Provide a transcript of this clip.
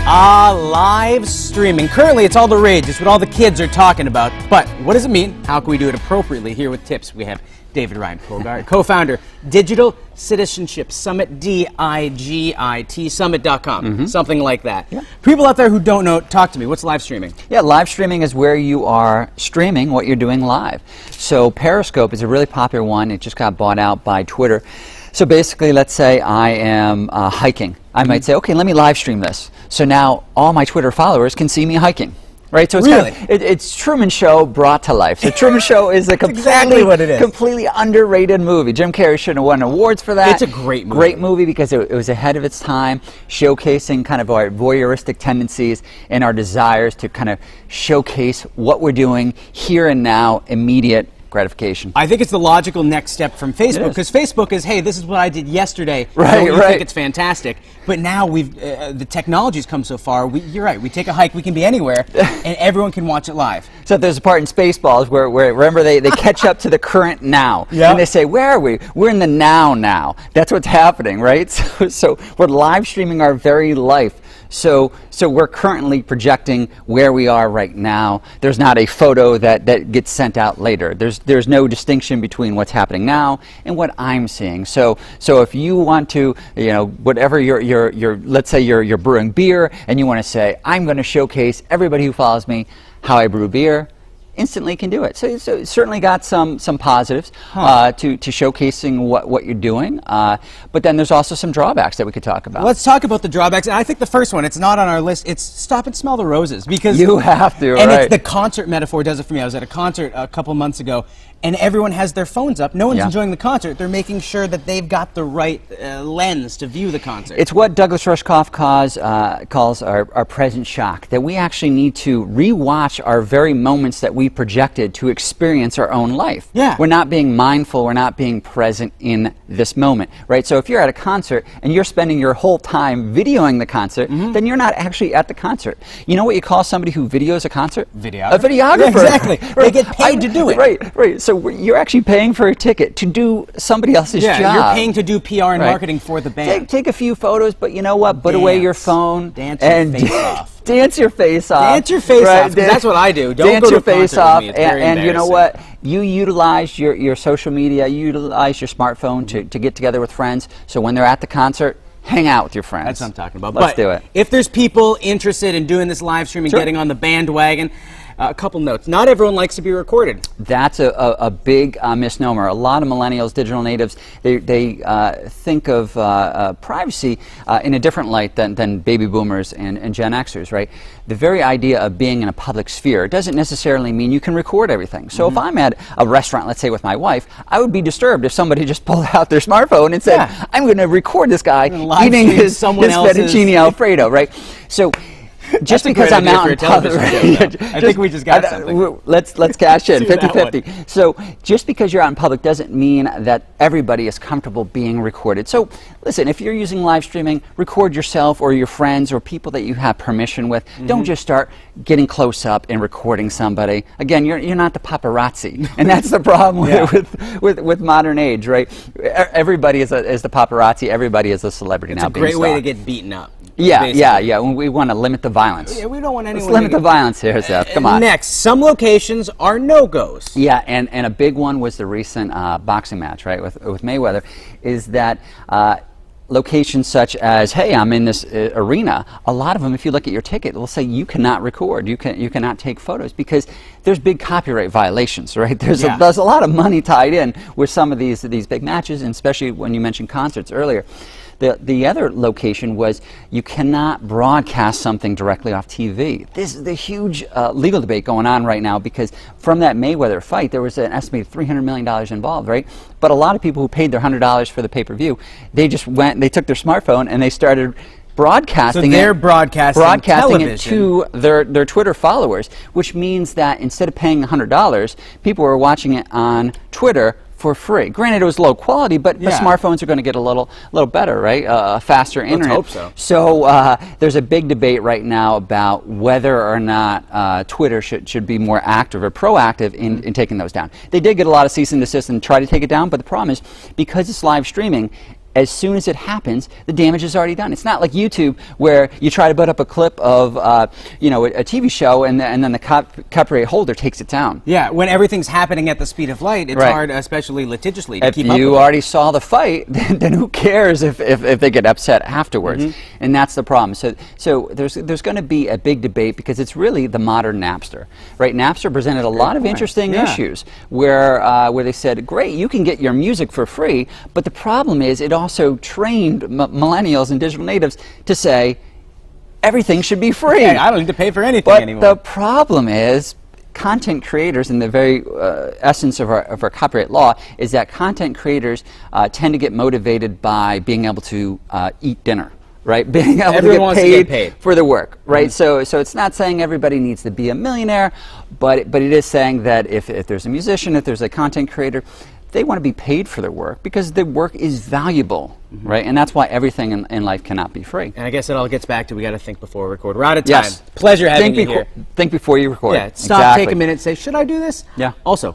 Live streaming. Currently, it's all the rage. It's what all the kids are talking about. But what does it mean? How can we do it appropriately? Here with tips, we have David Ryan Polgar, co-founder, Digital Citizenship Summit, DIGIT, summit.com, something like that. Yeah. People out there who don't know, talk to me. What's live streaming? Yeah, live streaming is where you are streaming what you're doing live. So Periscope is a really popular one. It just got bought out by Twitter. So basically, let's say I am hiking. I might say, okay, let me live stream this. So now all my Twitter followers can see me hiking. Right, so it's really? It's Truman Show brought to life. So Truman Show is a completely underrated movie. Jim Carrey should have won awards for that. It's a great movie. Great movie because it was ahead of its time, showcasing kind of our voyeuristic tendencies and our desires to kind of showcase what we're doing here and now, immediate gratification. I think it's the logical next step from Facebook, because Facebook is, hey, this is what I did yesterday. Right, so you think it's fantastic. But now we've the technology's come so far. You're right. We take a hike. We can be anywhere, and everyone can watch it live. So there's a part in Spaceballs where remember they catch up to the current now, and they say, where are we? We're in the now. That's what's happening, right? So we're live streaming our very life. So we're currently projecting where we are right now. There's not a photo that gets sent out later. There's no distinction between what's happening now and what I'm seeing. So if you want to, whatever let's say you're brewing beer and you want to say, I'm going to showcase everybody who follows me how I brew beer, instantly can do it. So it's certainly got some positives to showcasing what you're doing, but then there's also some drawbacks that we could talk about. Let's talk about the drawbacks. And I think the first one, it's not on our list, it's stop and smell the roses. Because you have to, and right. It's the concert metaphor does it for me. I was at a concert a couple months ago, and everyone has their phones up. No one's enjoying the concert. They're making sure that they've got the right lens to view the concert. It's what Douglas Rushkoff calls our present shock, that we actually need to rewatch our very moments that we projected to experience our own life. Yeah. We're not being mindful, we're not being present in this moment, right? So if you're at a concert and you're spending your whole time videoing the concert, then you're not actually at the concert. You know what you call somebody who videos a concert? Videographer. A videographer. Yeah, exactly. Right. They get paid to do it. Right. So you're actually paying for a ticket to do somebody else's job. Yeah, you're paying to do PR and marketing for the band. Take a few photos, but you know what? Put away your phone. Dance your face off. Dance your face off. Dance your face off, because that's what I do. Don't dance go to your face off, and you know what? You utilize your social media, you utilize your smartphone to get together with friends, so when they're at the concert, hang out with your friends. That's what I'm talking about. Let's do it. If there's people interested in doing this live streaming, getting on the bandwagon, a couple notes. Not everyone likes to be recorded. That's a big misnomer. A lot of millennials, digital natives, they think of privacy in a different light than baby boomers and Gen Xers, right? The very idea of being in a public sphere doesn't necessarily mean you can record everything. So if I'm at a restaurant, let's say with my wife, I would be disturbed if somebody just pulled out their smartphone and said, I'm going to record this guy eating his fettuccine Alfredo, right? So just because I'm out in public, I think we just got something. Let's cash in 50-50. So just because you're out in public doesn't mean that everybody is comfortable being recorded. So listen, if you're using live streaming, record yourself or your friends or people that you have permission with. Don't just start getting close up and recording somebody. Again, you're not the paparazzi, and that's the problem with modern age, right? Everybody is the paparazzi. Everybody is a celebrity now. It's a great way to get beaten up. Yeah. We want to limit the violence. Yeah, we don't want anyone. Let's limit the violence here, Seth. Come on. Next, some locations are no-goes. Yeah, and a big one was the recent boxing match, right, with Mayweather, is that locations such as, hey, I'm in this arena, a lot of them, if you look at your ticket, they'll say you cannot record, you cannot take photos, because there's big copyright violations, right? There's a lot of money tied in with some of these big matches, and especially when you mentioned concerts earlier. The other location was you cannot broadcast something directly off TV. This is the huge legal debate going on right now, because from that Mayweather fight, there was an estimated $300 million involved, right? But a lot of people who paid their $100 for the pay-per-view, they just they took their smartphone and they started broadcasting so they're broadcasting it to their Twitter followers, which means that instead of paying $100, people were watching it on Twitter for free. Granted, it was low quality, but the smartphones are going to get a little better, right? Faster internet. Let's hope so. So there's a big debate right now about whether or not Twitter should be more active or proactive in taking those down. They did get a lot of cease and desist and try to take it down, but the problem is, because it's live streaming, as soon as it happens, the damage is already done. It's not like YouTube where you try to put up a clip of you know, a TV show and then the copyright holder takes it down. Yeah, when everything's happening at the speed of light, it's hard, especially litigiously, to keep up with it. If you already saw the fight, then who cares if they get upset afterwards? And that's the problem. So there's going to be a big debate because it's really the modern Napster, right? Napster presented a lot of interesting issues where they said, great, you can get your music for free, but the problem is it also trained millennials and digital natives to say everything should be free. Hey, I don't need to pay for anything anymore. But the problem is content creators, and the very essence of our copyright law is that content creators tend to get motivated by being able to eat dinner. Right, being able to get paid for the work, right? So it's not saying everybody needs to be a millionaire, but it is saying that if there's a musician, if there's a content creator, they want to be paid for their work because the work is valuable, right? And that's why everything in life cannot be free. And I guess it all gets back to we got to think before we record. We're out of time. Pleasure having you here. Think before you record. Yeah, stop, take a minute, say, should I do this? Yeah. Also,